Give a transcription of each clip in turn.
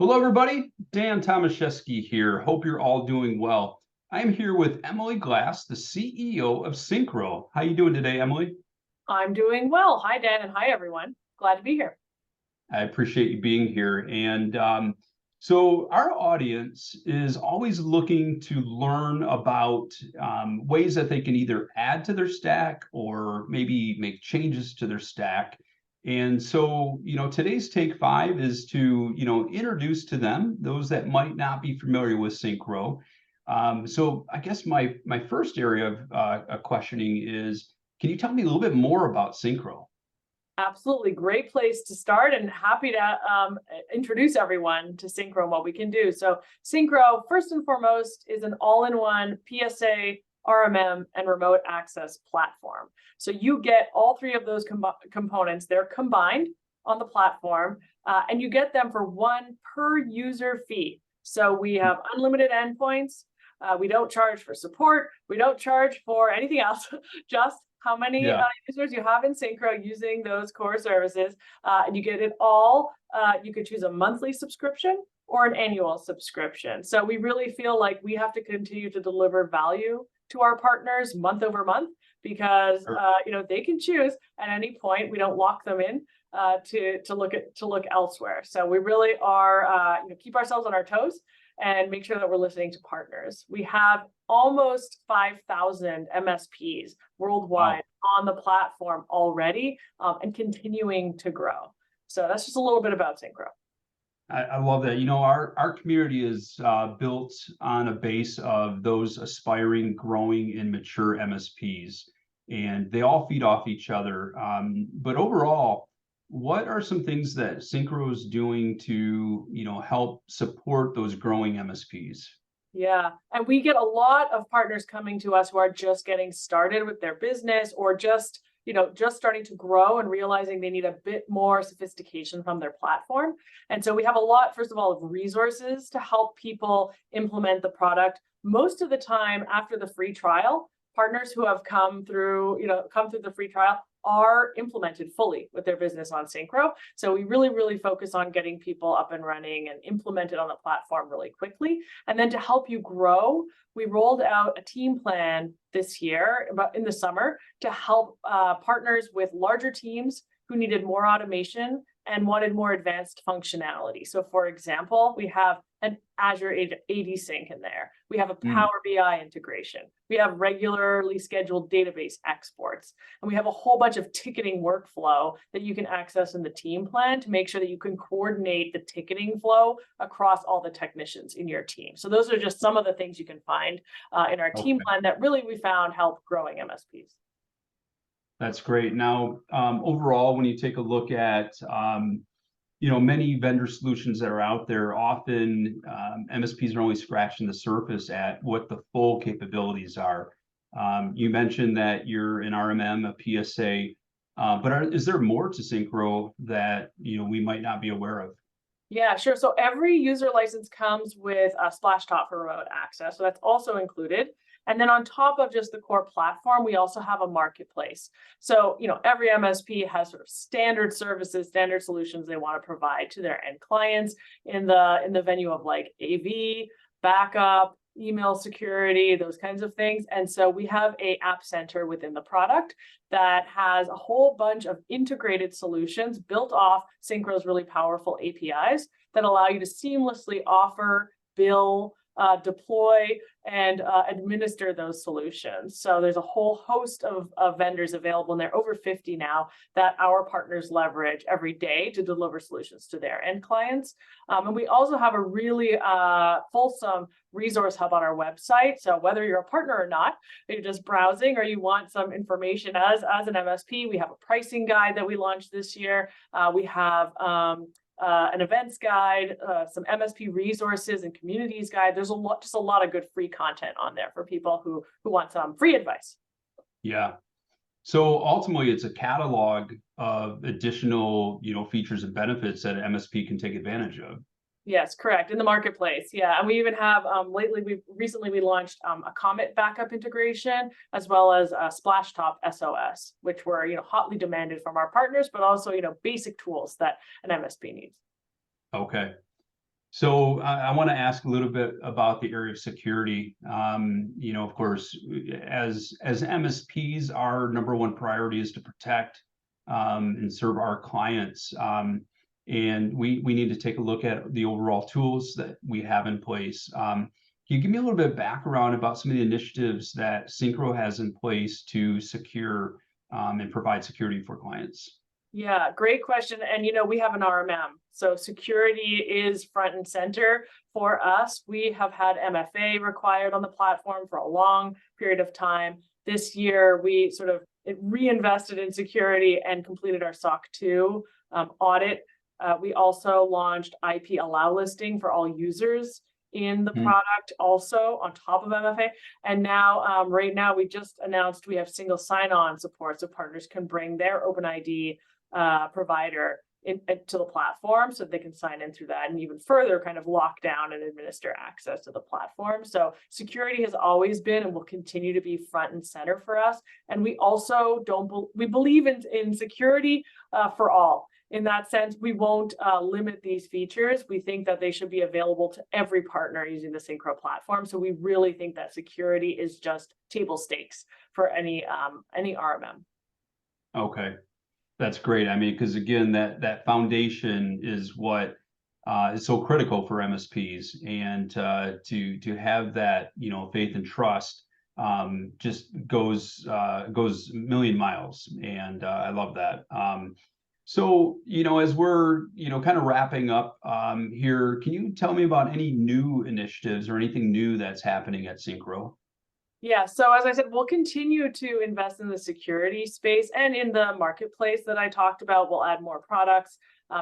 Hello, everybody. Dan Tomaszewski here. Hope you're all doing well. I'm here with Emily Glass, the CEO of Syncro. How you doing today, Emily? I'm doing well. Hi, Dan, and hi, everyone. Glad to be here. I appreciate you being here. So our audience is always looking to learn about ways that they can either add to their stack or maybe make changes to their stack. And so, today's Take Five is to, introduce to them those that might not be familiar with Synchro. So I guess my first area of questioning is, can you tell me a little bit more about Synchro? Absolutely great place to start, and happy to introduce everyone to Syncro and what we can do. So Syncro, first and foremost, is an all-in-one PSA, RMM, and remote access platform. So you get all three of those components. They're combined on the platform, and you get them for one per user fee. So we have unlimited endpoints. We don't charge for support. We don't charge for anything else, just how many Yeah. users you have in Syncro using those core services, and you get it all. You could choose a monthly subscription or an annual subscription. So we really feel like we have to continue to deliver value to our partners month over month because Sure. they can choose at any point. We don't lock them in to look elsewhere. So we really are keep ourselves on our toes and make sure that we're listening to partners. We have almost 5,000 MSPs worldwide on the platform already, and continuing to grow. So that's just a little bit about Syncro. I love that. Our community is built on a base of those aspiring, growing, and mature MSPs, and they all feed off each other. But overall, what are some things that Syncro is doing to, help support those growing MSPs? Yeah, and we get a lot of partners coming to us who are just getting started with their business or just starting to grow and realizing they need a bit more sophistication from their platform. And so we have a lot, first of all, of resources to help people implement the product. Most of the time after the free trial, partners who have come through the free trial are implemented fully with their business on Syncro. So we really, really focus on getting people up and running and implemented on the platform really quickly. And then to help you grow, we rolled out a team plan this year, about in the summer, to help partners with larger teams who needed more automation and wanted more advanced functionality. So for example, we have an Azure AD Sync in there. We have a Power BI integration. We have regularly scheduled database exports. And we have a whole bunch of ticketing workflow that you can access in the team plan to make sure that you can coordinate the ticketing flow across all the technicians in your team. So those are just some of the things you can find in our team plan that really we found help growing MSPs. That's great. Now, overall, when you take a look at, many vendor solutions that are out there, often MSPs are only scratching the surface at what the full capabilities are. You mentioned that you're an RMM, a PSA, but is there more to Syncro that we might not be aware of? Yeah, sure. So every user license comes with a splash top for remote access. So that's also included. And then on top of just the core platform, we also have a marketplace. So, every MSP has sort of standard services, standard solutions they want to provide to their end clients in the venue of like AV, backup, email security, those kinds of things. And so we have a app center within the product that has a whole bunch of integrated solutions built off Syncro's really powerful APIs that allow you to seamlessly offer, bill, deploy, and administer those solutions. So there's a whole host of vendors available, and there are over 50 now that our partners leverage every day to deliver solutions to their end clients. And we also have a really fulsome resource hub on our website. So whether you're a partner or not, you're just browsing or you want some information as an MSP, we have a pricing guide that we launched this year. We have an events guide, some MSP resources and communities guide. There's just a lot of good free content on there for people who want some free advice. Yeah. So ultimately, it's a catalog of additional, features and benefits that an MSP can take advantage of. Yes, correct. In the marketplace. Yeah. And we even have recently we launched a Comet backup integration as well as a Splash Top SOS, which were, hotly demanded from our partners, but also, basic tools that an MSP needs. Okay. So I want to ask a little bit about the area of security. Of course, as MSPs, our number one priority is to protect and serve our clients. And we need to take a look at the overall tools that we have in place. Can you give me a little bit of background about some of the initiatives that Syncro has in place to secure and provide security for clients? Yeah, great question. And we have an RMM. So security is front and center for us. We have had MFA required on the platform for a long period of time. This year, we sort of reinvested in security and completed our SOC 2 audit. We also launched IP allow listing for all users in the product, also on top of MFA. And now, right now, we just announced we have single sign-on support, so partners can bring their OpenID provider to the platform so they can sign in through that and even further kind of lock down and administer access to the platform. So security has always been and will continue to be front and center for us. And we also we believe in security for all. In that sense, we won't limit these features. We think that they should be available to every partner using the Syncro platform. So we really think that security is just table stakes for any RMM. Okay. That's great. I mean, because again, that foundation is what is so critical for MSPs, and to have that faith and trust just goes a million miles, and I love that. So as we're kind of wrapping up here, can you tell me about any new initiatives or anything new that's happening at Syncro? Yeah, so as I said, we'll continue to invest in the security space and in the marketplace that I talked about. We'll add more products.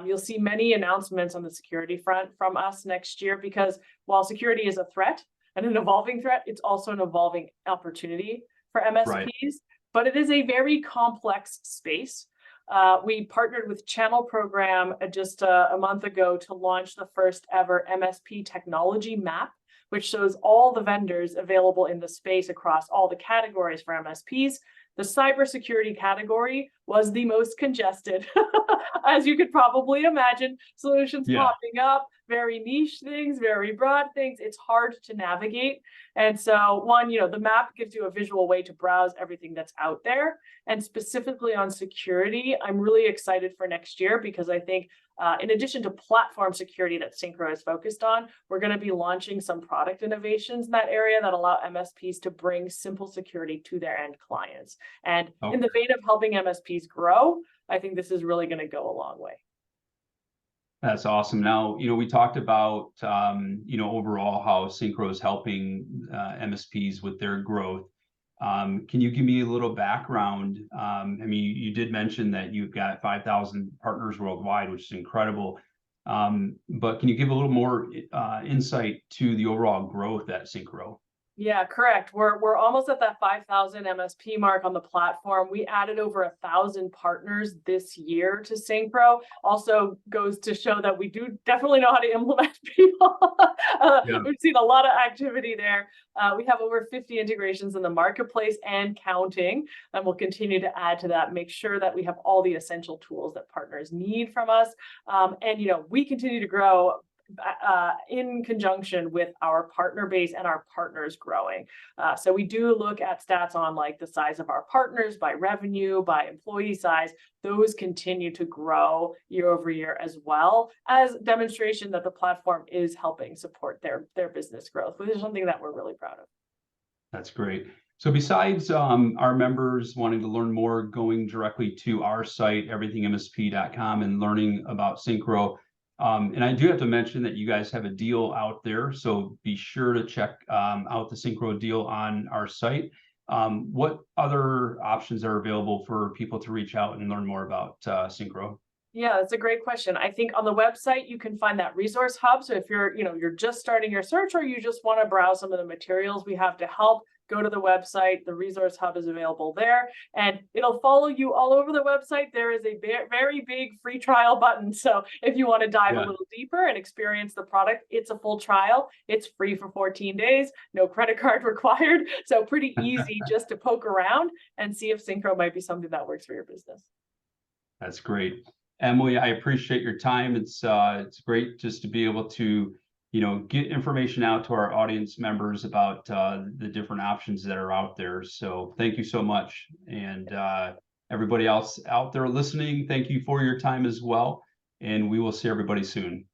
You'll see many announcements on the security front from us next year, because while security is a threat and an evolving threat, it's also an evolving opportunity for MSPs, Right. but it is a very complex space. We partnered with Channel Program just a month ago to launch the first ever MSP technology map, which shows all the vendors available in the space across all the categories for MSPs. The cybersecurity category was the most congested, as you could probably imagine. Solutions popping up, very niche things, very broad things. It's hard to navigate. And so the map gives you a visual way to browse everything that's out there. And specifically on security, I'm really excited for next year, because I think in addition to platform security that Syncro is focused on, we're going to be launching some product innovations in that area that allow MSPs to bring simple security to their end clients. And in the vein of helping MSPs grow, I think this is really going to go a long way. That's awesome. Now, we talked about, overall how Syncro is helping MSPs with their growth. Can you give me a little background? I mean, you did mention that you've got 5,000 partners worldwide, which is incredible. But can you give a little more insight to the overall growth at Syncro? Yeah, correct. We're almost at that 5,000 MSP mark on the platform. We added over 1,000 partners this year to Syncro. Also goes to show that we do definitely know how to implement people. We've seen a lot of activity there. We have over 50 integrations in the marketplace and counting, and we'll continue to add to that, make sure that we have all the essential tools that partners need from us. And we continue to grow in conjunction with our partner base and our partners growing. So we do look at stats on like the size of our partners by revenue, by employee size. Those continue to grow year over year, as well as demonstration that the platform is helping support their business growth, which is something that we're really proud of. That's great. So besides our members wanting to learn more, going directly to our site, everythinmsp.com, and learning about Syncro, and I do have to mention that you guys have a deal out there, so be sure to check out the Syncro deal on our site. What other options are available for people to reach out and learn more about Syncro? Yeah, that's a great question. I think on the website, you can find that resource hub. So if you're just starting your search, or you just want to browse some of the materials we have to help, go to the website. The resource hub is available there, and it'll follow you all over the website. There is a very big free trial button. So if you want to dive a little deeper and experience the product, it's a full trial. It's free for 14 days, no credit card required. So pretty easy just to poke around and see if Syncro might be something that works for your business. That's great. Emily, I appreciate your time. It's great just to be able to, get information out to our audience members about the different options that are out there. So thank you so much. And everybody else out there listening, thank you for your time as well. And we will see everybody soon.